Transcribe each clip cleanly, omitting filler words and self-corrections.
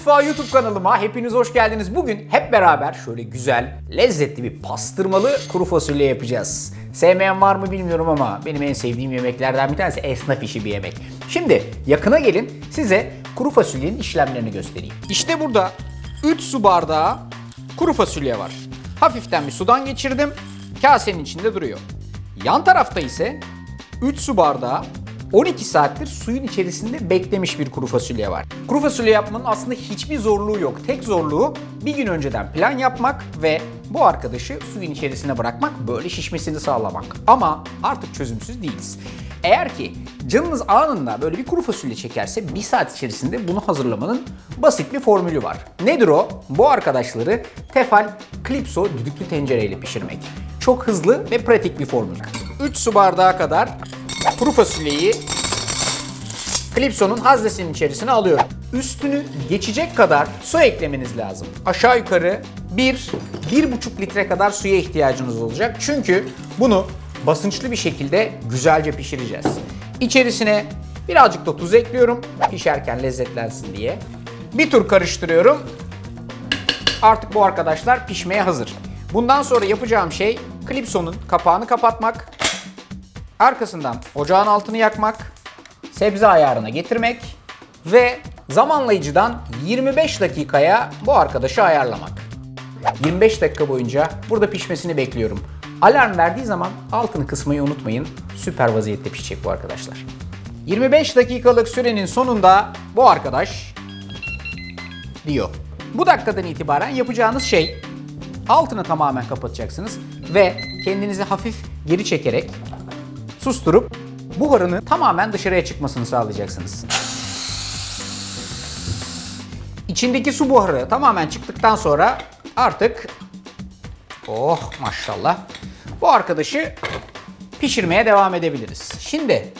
Mutfağı YouTube kanalıma hepiniz hoş geldiniz. Bugün hep beraber şöyle güzel, lezzetli bir pastırmalı kuru fasulye yapacağız. Sevmeyen var mı bilmiyorum ama benim en sevdiğim yemeklerden bir tanesi, esnaf işi bir yemek. Şimdi yakına gelin, size kuru fasulyenin işlemlerini göstereyim. İşte burada 3 su bardağı kuru fasulye var. Hafiften bir sudan geçirdim. Kasenin içinde duruyor. Yan tarafta ise 3 su bardağı 12 saattir suyun içerisinde beklemiş bir kuru fasulye var. Kuru fasulye yapmanın aslında hiçbir zorluğu yok. Tek zorluğu bir gün önceden plan yapmak ve bu arkadaşı suyun içerisine bırakmak, böyle şişmesini sağlamak. Ama artık çözümsüz değiliz. Eğer ki canınız anında böyle bir kuru fasulye çekerse 1 saat içerisinde bunu hazırlamanın basit bir formülü var. Nedir o? Bu arkadaşları Tefal Klipso düdüklü tencereyle pişirmek. Çok hızlı ve pratik bir formül. 3 su bardağı kadar kuru fasulyeyi Klipso'nun haznesinin içerisine alıyorum. Üstünü geçecek kadar su eklemeniz lazım. Aşağı yukarı 1-1,5 litre kadar suya ihtiyacınız olacak. Çünkü bunu basınçlı bir şekilde güzelce pişireceğiz. İçerisine birazcık da tuz ekliyorum. Pişerken lezzetlensin diye. Bir tur karıştırıyorum. Artık bu arkadaşlar pişmeye hazır. Bundan sonra yapacağım şey Klipso'nun kapağını kapatmak. Arkasından ocağın altını yakmak, sebze ayarına getirmek ve zamanlayıcıdan 25 dakikaya bu arkadaşı ayarlamak. 25 dakika boyunca burada pişmesini bekliyorum. Alarm verdiği zaman altını kısmayı unutmayın. Süper vaziyette pişecek bu arkadaşlar. 25 dakikalık sürenin sonunda bu arkadaş diyor. Bu dakikadan itibaren yapacağınız şey, altını tamamen kapatacaksınız ve kendinizi hafif geri çekerek susturup buharını tamamen dışarıya çıkmasını sağlayacaksınız. İçindeki su buharı tamamen çıktıktan sonra artık maşallah bu arkadaşı pişirmeye devam edebiliriz. Şimdi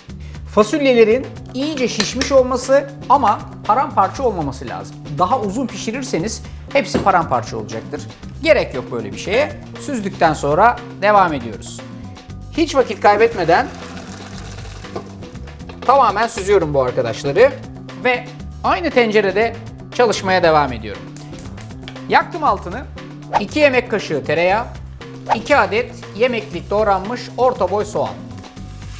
fasulyelerin iyice şişmiş olması ama paramparça olmaması lazım. Daha uzun pişirirseniz hepsi paramparça olacaktır. Gerek yok böyle bir şeye. Süzdükten sonra devam ediyoruz. Hiç vakit kaybetmeden tamamen süzüyorum bu arkadaşları ve aynı tencerede çalışmaya devam ediyorum. Yaktım altını. 2 yemek kaşığı tereyağı, 2 adet yemeklik doğranmış orta boy soğan.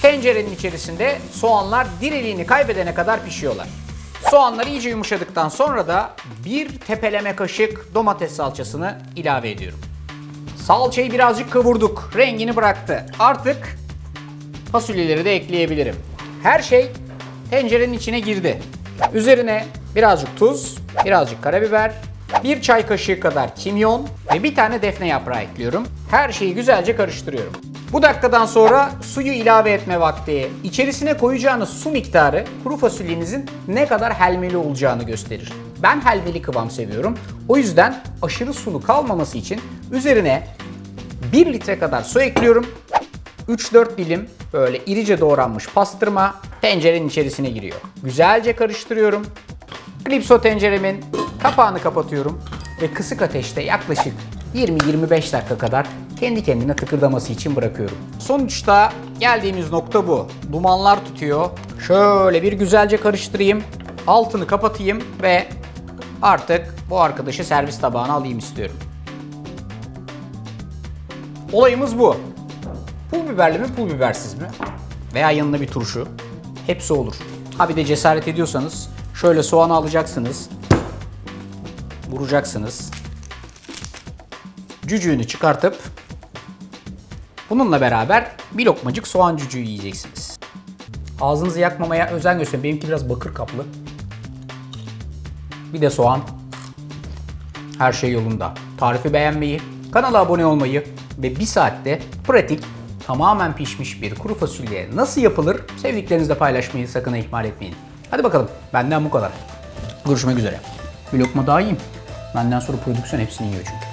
Tencerenin içerisinde soğanlar diriliğini kaybedene kadar pişiyorlar. Soğanlar iyice yumuşadıktan sonra da 1 tepeleme kaşık domates salçasını ilave ediyorum. Salçayı birazcık kavurduk. Rengini bıraktı. Artık fasulyeleri de ekleyebilirim. Her şey tencerenin içine girdi. Üzerine birazcık tuz, birazcık karabiber, 1 çay kaşığı kadar kimyon ve 1 tane defne yaprağı ekliyorum. Her şeyi güzelce karıştırıyorum. Bu dakikadan sonra suyu ilave etme vakti. İçerisine koyacağınız su miktarı kuru fasulyenizin ne kadar helmeli olacağını gösterir. Ben helmeli kıvam seviyorum. O yüzden aşırı sulu kalmaması için üzerine 1 litre kadar su ekliyorum. 3-4 dilim böyle irice doğranmış pastırma tencerenin içerisine giriyor. Güzelce karıştırıyorum. Klipso tenceremin kapağını kapatıyorum ve kısık ateşte yaklaşık 20-25 dakika kadar kendi kendine tıkırdaması için bırakıyorum. Sonuçta geldiğimiz nokta bu. Dumanlar tutuyor. Şöyle bir güzelce karıştırayım. Altını kapatayım ve artık bu arkadaşı servis tabağına alayım istiyorum. Olayımız bu. Pul biberli mi, pul bibersiz mi? Veya yanına bir turşu. Hepsi olur. Ha bir de cesaret ediyorsanız şöyle soğanı alacaksınız. Vuracaksınız. Cücüğünü çıkartıp bununla beraber bir lokmacık soğan cücüğü yiyeceksiniz. Ağzınızı yakmamaya özen gösterin. Benimki biraz bakır kaplı. Bir de soğan. Her şey yolunda. Tarifi beğenmeyi, kanala abone olmayı ve 1 saatte pratik, tamamen pişmiş bir kuru fasulye nasıl yapılır sevdiklerinizle paylaşmayı sakın ihmal etmeyin. Hadi bakalım, benden bu kadar. Görüşmek üzere. Bir lokma daha yiyeyim. Benden sonra prodüksiyon hepsini yiyor çünkü.